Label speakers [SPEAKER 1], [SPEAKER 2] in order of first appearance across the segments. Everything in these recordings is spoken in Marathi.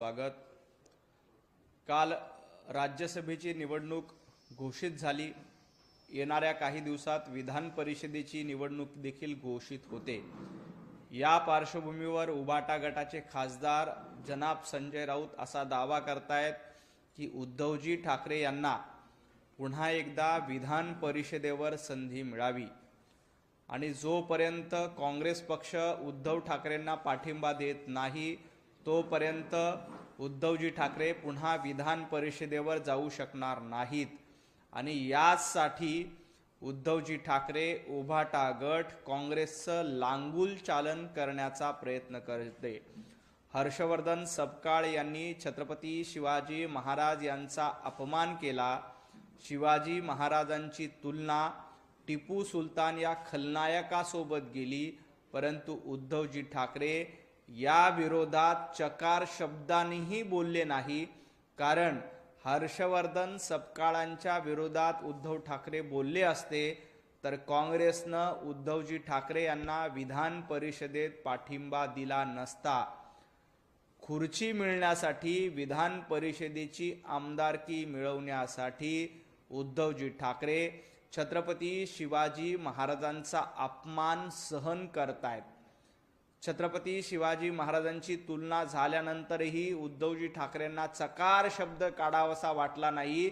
[SPEAKER 1] स्वागत। काल राज्यसभेची निवडणूक घोषित झाली। येणाऱ्या काही दिवसात विधान परिषदेची निवडणूक देखील घोषित होते। या पार्श्वभूमीवर उभाटा गटाचे खासदार जनाब संजय राऊत असा दावा करतायत की उद्धवजी ठाकरे यांना पुन्हा एकदा विधान परिषदेवर संधी मिळावी आणि जोपर्यंत काँग्रेस पक्ष उद्धव ठाकरेंना पाठिंबा देत नाही तोपर्यंत उद्धवजी ठाकरे पुन्हा विधान परिषदेवर जाऊ शकणार नाहीत आणि यासाठी उद्धवजी ठाकरे उभाटा गट काँग्रेसचं लांगुल चालन करण्याचा प्रयत्न करते। हर्षवर्धन सपकाळ यांनी छत्रपती शिवाजी महाराज यांचा अपमान केला। शिवाजी महाराजांची तुलना टिपू सुलतान या खलनायकासोबत गेली, परंतु उद्धवजी ठाकरे या विरोधात चकार शब्दानेही बोलले नाही। कारण हर्षवर्धन सपकाळांच्या विरोधात उद्धव ठाकरे बोलले असते तर काँग्रेसनं उद्धवजी ठाकरे यांना विधान परिषदेत पाठिंबा दिला नसता। खुर्ची मिळण्यासाठी, विधान परिषदेची आमदारकी मिळवण्यासाठी उद्धवजी ठाकरे छत्रपती शिवाजी महाराजांचा अपमान सहन करतायत। छत्रपती शिवाजी महाराजांची तुलना झाल्यानंतरही उद्धवजी ठाकरेंना चकार शब्द काढावासा वाटला नाही।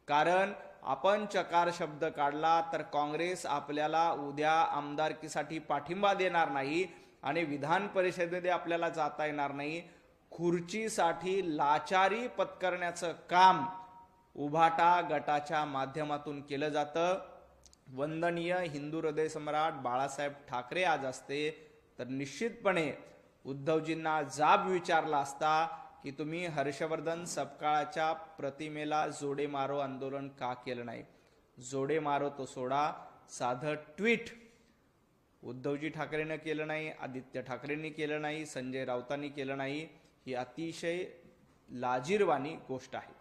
[SPEAKER 1] कारण आपण चकार शब्द काढला तर काँग्रेस आपल्याला उद्या आमदारकीसाठी पाठिंबा देणार नाही आणि विधान परिषदेमध्ये आपल्याला जाता येणार नाही। खुर्चीसाठी लाचारी पत्करण्याचं काम उभाटा गटाच्या माध्यमातून केलं जातं। वंदनीय हिंदू हृदय सम्राट बाळासाहेब ठाकरे आज असते तर निश्चितपणे उद्धवजींना जाब विचारला असता की तुम्ही हर्षवर्धन सपकाळाच्या प्रतिमेला जोडे मारो आंदोलन का केलं नाही। जोडे मारो तो सोडा, साधं ट्विट उद्धवजी ठाकरेंनी केलं नाही, आदित्य ठाकरेंनी केलं नाही, संजय राऊतांनी केलं नाही। ही अतिशय लाजिरवाणी गोष्ट आहे।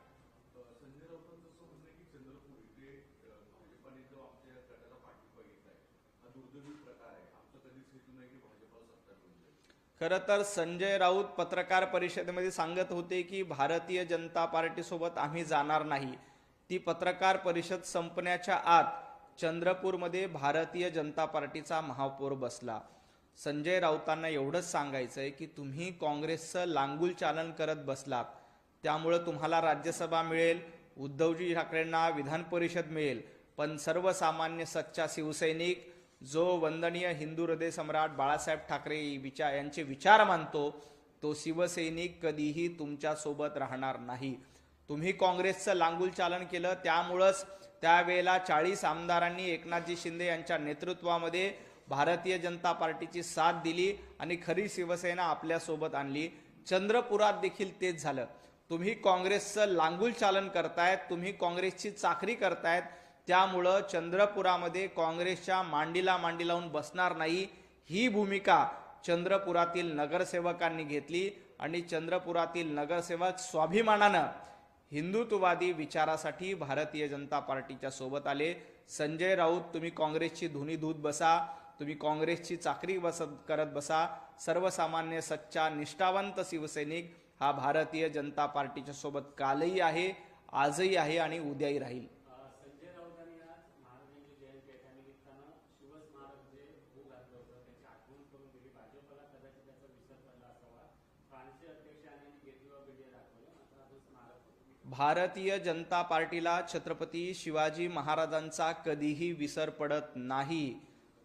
[SPEAKER 1] खरं तर संजय राऊत पत्रकार परिषदेमध्ये सांगत होते की भारतीय जनता पार्टी सोबत आम्ही जाणार नाही। ती पत्रकार परिषद संपण्याच्या आत चंद्रपूरमध्ये भारतीय जनता पार्टीचा महापौर बसला। संजय राऊतांना एवढंच सांगायचंय की तुम्ही काँग्रेसचं लांगुल चालन करत बसलात, त्यामुळे तुम्हाला राज्यसभा मिळेल, उद्धवजी ठाकरेंना विधान परिषद मिळेल, पण सर्वसामान्य सच्चा शिवसैनिक जो वंदनीय हिंदू हृदय सम्राट बाळासाहेब ठाकरे यांचे विचार मानतो तो शिवसैनिक कधीही तुमच्या सोबत राहणार नाही। तुम्ही काँग्रेसचं लांगुल चालन केलं, त्यामुळेच त्यावेळेला 40 आमदारांनी एकनाथजी शिंदे यांच्या नेतृत्वामध्ये भारतीय जनता पार्टीची साथ दिली आणि खरी शिवसेना आपल्या सोबत आणली। चंद्रपुरात देखील तेच झालं। तुम्ही काँग्रेसचं लांगुल चालन करतायत, तुम्ही काँग्रेसची चाकरी करतायत, त्यामुळं चंद्रपुरामध्ये काँग्रेसच्या मांडीला मांडी लावून बसणार नाही ही भूमिका चंद्रपुरातील नगरसेवकांनी घेतली आणि चंद्रपुरातील नगरसेवक स्वाभिमानानं हिंदुत्ववादी विचारासाठी भारतीय जनता पार्टीच्या सोबत आले। संजय राऊत, तुम्ही काँग्रेसची धुनी धूत बसा, तुम्ही काँग्रेसची चाकरी करत बसा। सर्वसामान्य सच्चा निष्ठावंत शिवसैनिक हा भारतीय जनता पार्टीच्या सोबत कालही आहे, आजही आहे आणि उद्याही राहील। भारतीय जनता पार्टीला छत्रपती शिवाजी महाराजांचा कधीही विसर पडत नाही।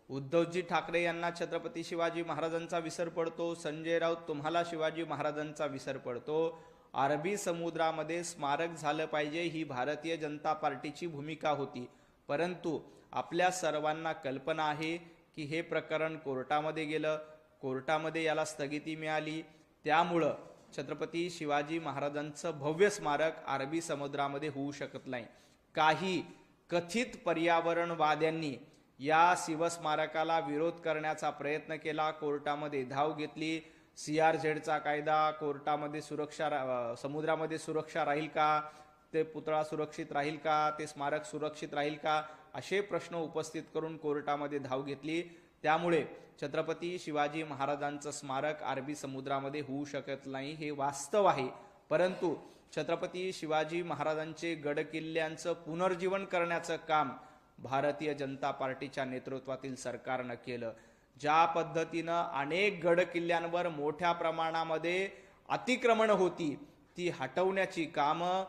[SPEAKER 1] उद्धवजी ठाकरे यांना छत्रपती शिवाजी महाराजांचा विसर पडतो, संजय राऊत तुम्हाला शिवाजी महाराजांचा विसर पडतो। अरबी समुद्रामध्ये स्मारक झालं पाहिजे ही भारतीय जनता पार्टीची भूमिका होती, परंतु आपल्या सर्वांना कल्पना आहे की हे प्रकरण कोर्टामध्ये गेलं, कोर्टामध्ये याला स्थगिती मिळाली, त्यामुळं छत्रपती शिवाजी महाराजांचं भव्य स्मारक अरबी समुद्रामध्ये होऊ शकत नाही। काही कथित पर्यावरणवाद्यांनी या शिवस्मारकाला विरोध करण्याचा प्रयत्न केला, कोर्टामध्ये धाव घेतली। CRZचा कायदा, कोर्टामध्ये सुरक्षा, समुद्रामध्ये सुरक्षा राहील का, ते पुतळा सुरक्षित राहील का, ते स्मारक सुरक्षित राहील का, असे प्रश्न उपस्थित करून कोर्टामध्ये धाव घेतली। त्यामुळे छत्रपती शिवाजी महाराजांचं स्मारक अरबी समुद्रामध्ये होऊ शकत नाही हे वास्तव आहे परंतु छत्रपती शिवाजी महाराजांचे गडकिल्ल्यांचं पुनर्जीवन करण्याचं काम भारतीय जनता पार्टीच्या नेतृत्वातील सरकारनं केलं. ज्या पद्धतीनं अनेक गडकिल्ल्यांवर मोठ्या प्रमाणामध्ये अतिक्रमण होती ती हटवण्याची कामं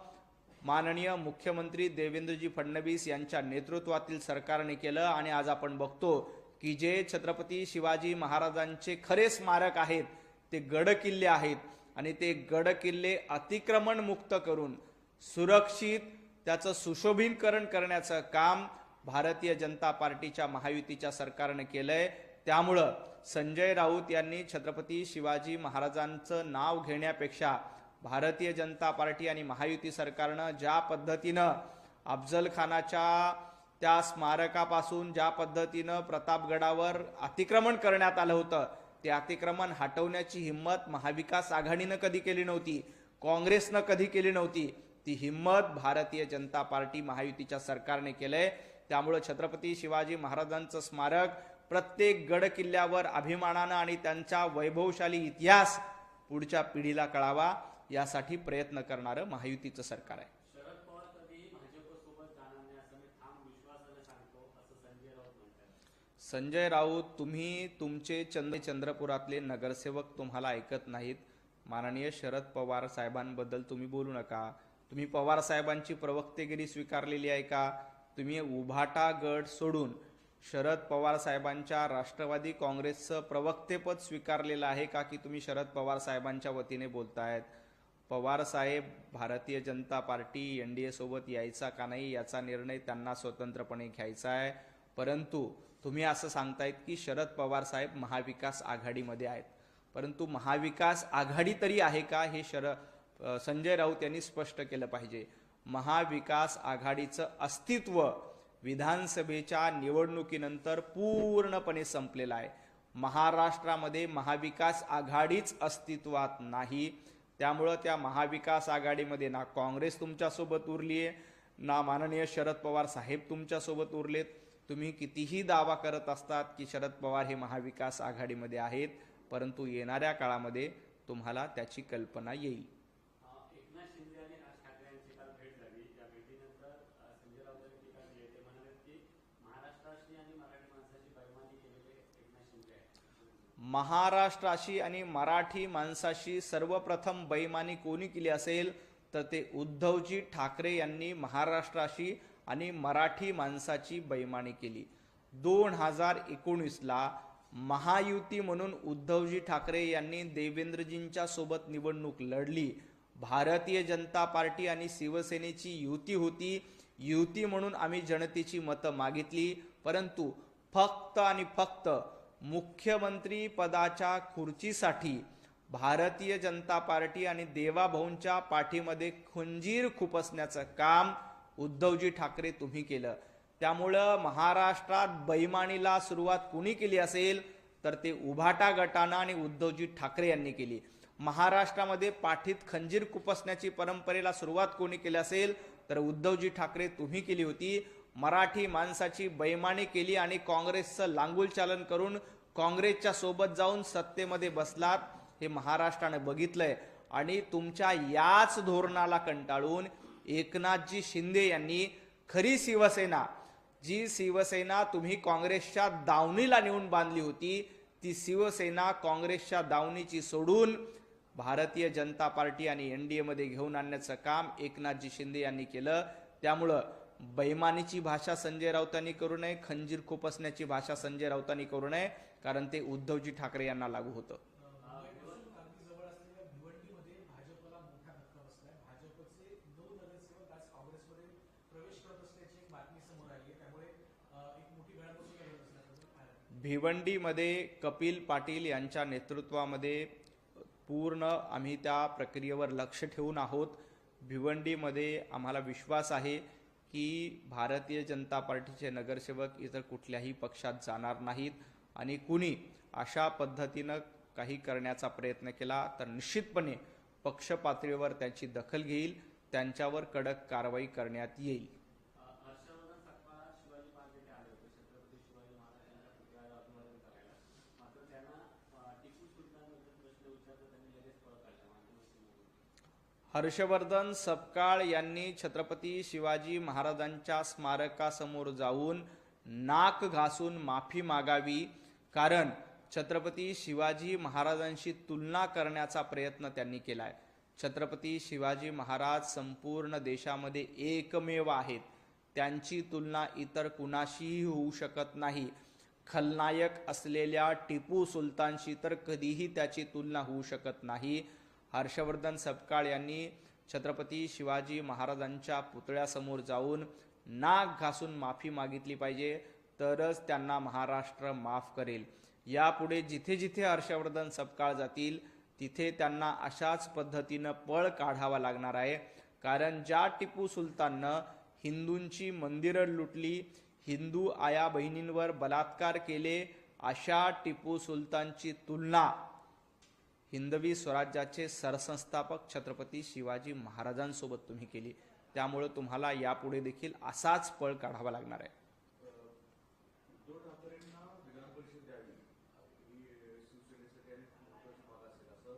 [SPEAKER 1] माननीय मुख्यमंत्री देवेंद्रजी फडणवीस यांच्या नेतृत्वातील सरकारने केलं. आणि आज आपण बघतो की जे छत्रपती शिवाजी महाराजांचे खरे स्मारक आहेत ते गडकिल्ले आहेत आणि ते गडकिल्ले अतिक्रमण मुक्त करून सुरक्षित त्याचं सुशोभीकरण करण्याचं काम भारतीय जनता पार्टीच्या महायुतीच्या सरकारने केलंय. त्यामुळं संजय राऊत यांनी छत्रपती शिवाजी महाराजांचं नाव घेण्यापेक्षा भारतीय जनता पार्टी आणि महायुती सरकारनं ज्या पद्धतीनं अफजल खानाच्या त्या स्मारकापासून ज्या पद्धतीनं प्रतापगडावर अतिक्रमण करण्यात आलं होतं ते अतिक्रमण हटवण्याची हिम्मत महाविकास आघाडीनं कधी केली नव्हती, काँग्रेसनं कधी केली नव्हती. ती हिम्मत भारतीय जनता पार्टी महायुतीच्या सरकारने केलंय. त्यामुळे छत्रपती शिवाजी महाराजांचं स्मारक प्रत्येक गड किल्ल्यावर अभिमानानं आणि त्यांचा वैभवशाली इतिहास पुढच्या पिढीला कळावा यासाठी प्रयत्न करणारं महायुतीचं सरकार आहे.
[SPEAKER 2] शरद पवार कधी भाजपसोबत जाणार नाही असं मी ठाम विश्वासाने सांगतो असं संजय राऊत म्हणतात.
[SPEAKER 1] संजय राऊत, तुम्ही तुमचे चंद्रपुरातले नगरसेवक तुम्हाला ऐकत नाहीत. माननीय शरद पवार साहेबांबद्दल तुम्ही बोलू नका. तुम्ही पवार साहेबांची प्रवक्तेगिरी स्वीकारलेली आहे का? तुम्ही उभाटा गट सोडून शरद पवार साहेबांच्या राष्ट्रवादी काँग्रेसचं प्रवक्तेपद स्वीकारलेलं आहे का की तुम्ही शरद पवार साहेबांच्या वतीने बोलतायत? पवार साहेब भारतीय जनता पार्टी एनडीए सोबत यायचा का नाही याचा निर्णय त्यांना स्वतंत्रपणे घ्यायचा आहे. परंतु तुम्ही असं सांगतायत की शरद पवार साहेब महाविकास आघाडीमध्ये आहेत. परंतु महाविकास आघाडी तरी आहे का हे संजय राऊत यांनी स्पष्ट केलं पाहिजे. महाविकास आघाडीचं अस्तित्व विधानसभेच्या निवडणुकीनंतर पूर्णपणे संपलेलं आहे. महाराष्ट्रामध्ये महाविकास आघाडीच अस्तित्वात नाही. त्यामुळं त्या महाविकास आघाडीमध्ये ना काँग्रेस तुमच्यासोबत उरली आहे ना माननीय शरद पवार साहेब तुमच्यासोबत उरलेत. तुम्ही कितीही दावा करत असतात की शरद पवार हे महाविकास आघाडीमध्ये आहेत, परंतु येणाऱ्या काळामध्ये तुम्हाला त्याची कल्पना येईल.
[SPEAKER 2] एकनाथ शिंदे आणि राज ठाकरे यांची काल भेट झाली. या भेटीनंतर संजय राऊतांनी टीका केली. ते म्हणाले की महाराष्ट्राशी आणि मराठी माणसाची बैमानी केलेले एकनाथ शिंदे आहेत.
[SPEAKER 1] महाराष्ट्राशी आणि मराठी माणसाशी सर्वप्रथम बैमानी कोणी केली असेल तर ते उद्धवजी ठाकरे यांनी महाराष्ट्राशी आणि मराठी माणसाची बैमानी केली. 2019ला महायुती म्हणून उद्धवजी ठाकरे यांनी देवेंद्रजींच्या सोबत निवडणूक लढली. भारतीय जनता पार्टी आणि शिवसेनेची युती होती. युती म्हणून आम्ही जनतेची मतं मागितली, परंतु फक्त आणि फक्त मुख्यमंत्री पदाच्या खुर्चीसाठी भारतीय जनता पार्टी आणि देवाभाऊंच्या पाठीमध्ये खंजीर खुपसण्याचं काम उद्धवजी ठाकरे तुम्ही केलं. त्यामुळं महाराष्ट्रात बैमानीला सुरुवात कुणी केली असेल तर ते उभाटा गटानं आणि उद्धवजी ठाकरे यांनी केली. महाराष्ट्रामध्ये पाठीत खंजीर खुपसण्याची परंपरेला सुरुवात कोणी केली असेल तर उद्धवजी ठाकरे तुम्ही केली होती. मराठी माणसाची बैमानी केली आणि काँग्रेसचं लांगुल चालन करून काँग्रेसच्या सोबत जाऊन सत्तेमध्ये बसलात हे महाराष्ट्रानं बघितलंय. आणि तुमच्या याच धोरणाला कंटाळून एकनाथजी शिंदे यांनी खरी शिवसेना, जी शिवसेना तुम्ही काँग्रेसच्या दावणीला नेऊन बांधली होती, ती शिवसेना काँग्रेसच्या दावणीची सोडून भारतीय जनता पार्टी आणि एनडीए मध्ये घेऊन आणण्याचं काम एकनाथजी शिंदे यांनी केलं. त्यामुळं बैमानीची भाषा संजय राऊतांनी करू नये, खंजीर खुपसण्याची भाषा संजय राऊतांनी करू नये, कारण ते उद्धवजी ठाकरे यांना लागू होतं. भिवंडीमध्ये कपिल पाटील यांच्या नेतृत्वामध्ये पूर्ण आम्ही त्या प्रक्रियेवर लक्ष ठेवून आहोत. भिवंडीमध्ये आम्हाला विश्वास आहे की भारतीय जनता पार्टीचे नगरसेवक इतर कुठल्याही पक्षात जाणार नाहीत आणि कुणी अशा पद्धतीनं काही करण्याचा प्रयत्न केला तर निश्चितपणे पक्ष पातळीवर त्याची दखल घेईल, त्यांच्यावर कडक कारवाई करण्यात येईल. हर्षवर्धन सपकाळ यांनी छत्रपती शिवाजी महाराजांच्या स्मारकासमोर जाऊन नाक घासून माफी मागावी, कारण छत्रपती शिवाजी महाराजांशी तुलना करण्याचा प्रयत्न त्यांनी केलाय. छत्रपती शिवाजी महाराज संपूर्ण देशामध्ये एकमेव आहेत. त्यांची तुलना इतर कुणाशीही होऊ शकत नाही. खलनायक असलेल्या टिपू सुलतानशी तर कधीही त्याची तुलना होऊ शकत नाही. हर्षवर्धन सपकाळ यांनी छत्रपती शिवाजी महाराजांच्या पुतळ्यासमोर जाऊन नाक घासून माफी मागितली पाहिजे, तरच त्यांना महाराष्ट्र माफ करेल. यापुढे जिथे जिथे हर्षवर्धन सपकाळ जातील तिथे त्यांना अशाच पद्धतीनं पळ काढावा लागणार आहे. कारण ज्या टिपू सुलताननं हिंदूंची मंदिरं लुटली, हिंदू आया बहिणींवर बलात्कार केले, अशा टिपू सुलतानची तुलना हिंदवी स्वराज्याचे सरसंस्थापक छत्रपती शिवाजी महाराजांसोबत तुम्ही केली. त्यामुळे तुम्हाला यापुढे देखील असाच पळ काढावा लागणार आहे.
[SPEAKER 3] उद्धव ठाकरेंना विधान परिषद द्यावी ही शिवसेनेसाठी आणि महत्त्वाची बाब असेल असं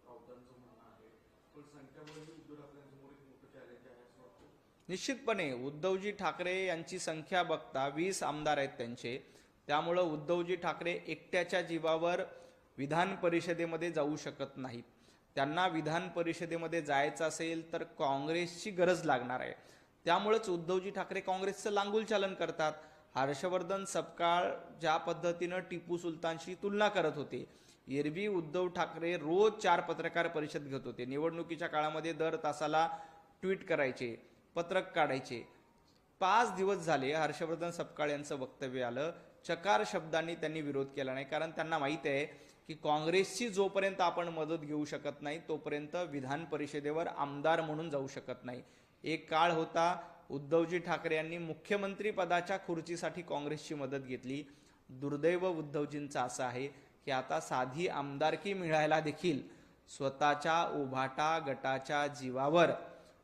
[SPEAKER 3] राऊतांचं म्हणणं आहे. पण संख्याबळही उद्धव ठाकरेंसमोर एक मोठं चॅलेंज आहे असं वाटतं.
[SPEAKER 1] निश्चितपणे उद्धवजी ठाकरे यांची संख्या बघता 20 आमदार आहेत त्यांचे. त्यामुळं उद्धवजी ठाकरे एकट्याच्या जीवावर विधान परिषदेमध्ये जाऊ शकत नाहीत. त्यांना विधान परिषदेमध्ये जायचं असेल तर काँग्रेसची गरज लागणार आहे. त्यामुळेच उद्धवजी ठाकरे काँग्रेसचं लांगुलचालन करतात. हर्षवर्धन सपकाळ ज्या पद्धतीनं टिपू सुलतानशी तुलना करत होते, एरवी उद्धव ठाकरे रोज 4 पत्रकार परिषद घेत होते. निवडणुकीच्या काळामध्ये दर तासाला ट्विट करायचे, पत्रक काढायचे. 5 दिवस झाले हर्षवर्धन सपकाळ यांचं वक्तव्य आलं, चकार शब्दांनी त्यांनी विरोध केला नाही. कारण त्यांना माहिती आहे की काँग्रेसची जोपर्यंत आपण मदत घेऊ शकत नाही तोपर्यंत विधान परिषदेवर आमदार म्हणून जाऊ शकत नाही. एक काळ होता उद्धवजी ठाकरे यांनी मुख्यमंत्री पदाच्या खुर्चीसाठी काँग्रेसची मदत घेतली. दुर्दैव उद्धवजींचं असं आहे की आता साधी आमदारकी मिळायला देखील स्वतःच्या उभाटा गटाच्या जीवावर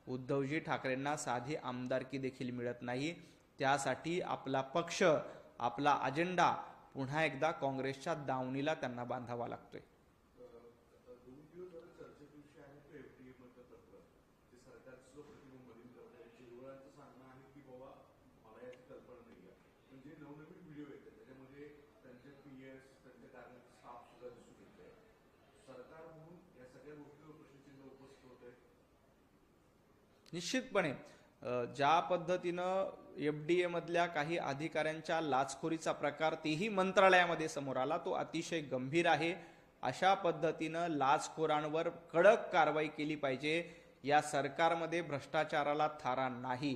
[SPEAKER 1] उद्धवजी ठाकरेंना साधी आमदारकी देखील मिळत नाही. त्यासाठी आपला पक्ष, आपला अजेंडा पुन्हा एकदा काँग्रेसच्या दावणीला त्यांना बांधावा लागतोय.
[SPEAKER 3] 2 दिवस झाले चर्चेचा विषय आहे तो एफडीए मधलं तत्व. ते सरकारचं प्रतिबिंब मलिन करताय. शिवरायांचं सांगणं आहे की बाबा मला याची कल्पना नाही आहे. पण जे नवनवीन व्हिडिओ येतात त्याच्यामध्ये त्यांचे पीएस, त्यांचे कार्यालयाचा स्टाफ सुद्धा दिसून येत आहे. सरकार म्हणून या सगळ्या गोष्टीवर प्रश्नचिन्ह उपस्थित होत आहे.
[SPEAKER 1] निश्चितपणे ज्या पद्धतीनं एफडीए मधल्या काही अधिकाऱ्यांच्या लाचखोरीचा प्रकार तेही मंत्रालयामध्ये समोर आला, तो अतिशय गंभीर आहे. अशा पद्धतीनं लाचखोरांवर कडक कारवाई केली पाहिजे. या सरकारमध्ये भ्रष्टाचाराला थारा नाही.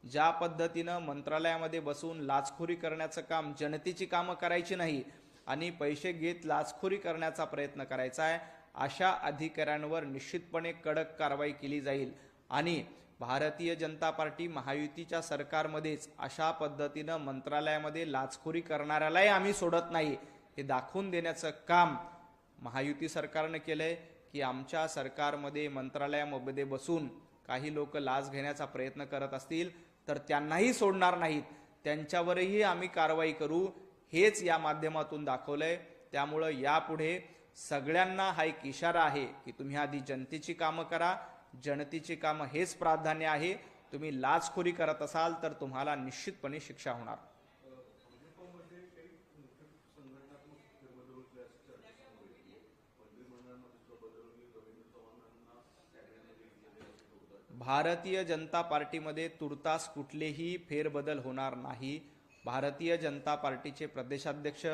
[SPEAKER 1] ज्या पद्धतीनं मंत्रालयामध्ये बसून लाचखोरी करण्याचं काम, जनतेची कामं करायची नाही आणि पैसे घेत लाचखोरी करण्याचा प्रयत्न करायचा आहे, अशा अधिकाऱ्यांवर निश्चितपणे कडक कारवाई केली जाईल. आणि भारतीय जनता पार्टी महायुतीच्या सरकारमध्येच अशा पद्धतीनं मंत्रालयामध्ये लाचखोरी करणाऱ्यालाही आम्ही सोडत नाही, हे दाखवून देण्याचं काम महायुती सरकारनं केलंय. की आमच्या सरकारमध्ये मंत्रालयामध्ये बसून काही लोक लाच घेण्याचा प्रयत्न करत असतील तर त्यांनाही सोडणार नाहीत, त्यांच्यावरही आम्ही कारवाई करू, हेच या माध्यमातून दाखवलंय. त्यामुळं यापुढे सगळ्यांना हा एक इशारा आहे की तुम्ही आधी जनतेची कामं करा. जनतेची कामं हेच प्राधान्य आहे. तुम्ही लाचखोरी करत असाल तर तुम्हाला निश्चितपणे शिक्षा होणार.
[SPEAKER 3] भाजपमध्ये काही मुख्य संघटनात्मक फेरबदल होते अशी चर्चा समोर येते. मंत्रिमंडळामध्ये सुद्धा बदल होईल. रवींद्र चव्हाणांना कॅबिनेटमध्ये घेतलेले असे होतात.
[SPEAKER 1] भारतीय जनता पार्टीमध्ये तुर्तास कुठलेही फेरबदल होणार नाही. भारतीय जनता पार्टीचे प्रदेशाध्यक्ष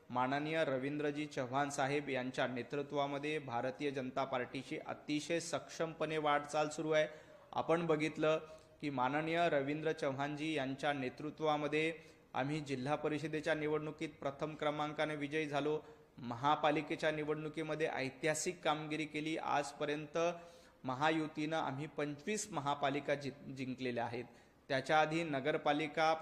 [SPEAKER 1] माननीय रवींद्रजी चव्हाण साहेब यांच्या नेतृत्वामध्ये भारतीय जनता पार्टीची अतिशय सक्षमपणे वाटचाल सुरू आहे. आपण बघितलं की माननीय रवींद्र चव्हाणजी यांच्या नेतृत्वामध्ये आम्ही जिल्हा परिषदेच्या निवडणुकीत प्रथम क्रमांकाने विजयी झालो. महापालिकेच्या निवडणुकीमध्ये ऐतिहासिक कामगिरी केली. आजपर्यंत महायुतीनं आम्ही 25 महापालिका जिंकलेल्या आहेत. त्याच्या आधी नगरपालिका,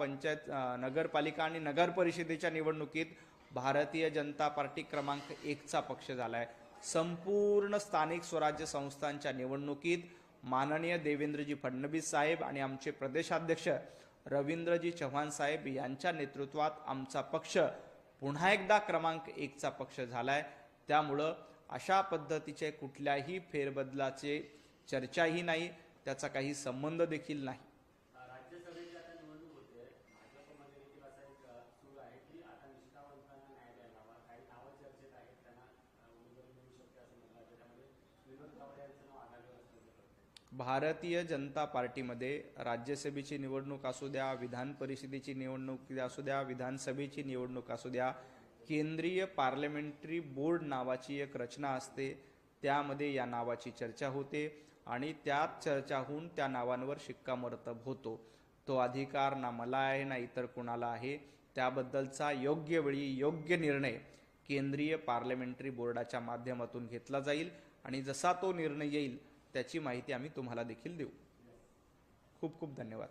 [SPEAKER 1] नगरपालिका आणि नगर परिषदेच्या निवडणुकीत भारतीय जनता पार्टी क्रमांक 1चा पक्ष झालाय. संपूर्ण स्थानिक स्वराज्य संस्थांच्या निवडणुकीत माननीय देवेंद्रजी फडणवीस साहेब आणि आमचे प्रदेशाध्यक्ष रवींद्रजी चव्हाण साहेब यांच्या नेतृत्वात आमचा पक्ष पुन्हा एकदा क्रमांक 1चा पक्ष झालाय. त्यामुळं अशा पद्धतीचे कुठल्याही फेरबदलाचे चर्चाही नाही, त्याचा काही संबंध देखील नाही.
[SPEAKER 2] राज्यसभेची आता निवडणूक होते. भाजपमध्ये देखील असा एक सूर आहे की आता निष्ठावंतांना न्याय द्यायला हवा. काही नावं चर्चेत आहेत, त्यांना उमेदवारी मिळू शकते असं म्हटलं जातं. त्यामध्ये विनोद तावडे यांचं नाव आघाडीवर असल्याचं कळतंय.
[SPEAKER 1] भारतीय जनता पार्टीमध्ये राज्यसभेची निवडणूक असू द्या, विधान परिषदेची निवडणूक असू द्या, विधानसभेची निवडणूक असू द्या, केंद्रीय पार्लमेंटरी बोर्ड नावाची एक रचना असते. त्यामध्ये या नावाची चर्चा होते आणि त्यात चर्चा होऊन त्या नावांवर शिक्कामोर्तब होतो. तो अधिकार ना मला आहे ना इतर कुणाला आहे. त्याबद्दलचा योग्य वेळी योग्य निर्णय केंद्रीय पार्लमेंटरी बोर्डाच्या माध्यमातून घेतला जाईल आणि जसा तो निर्णय येईल त्याची माहिती आम्ही तुम्हाला देखील देऊ. खूप खूप धन्यवाद.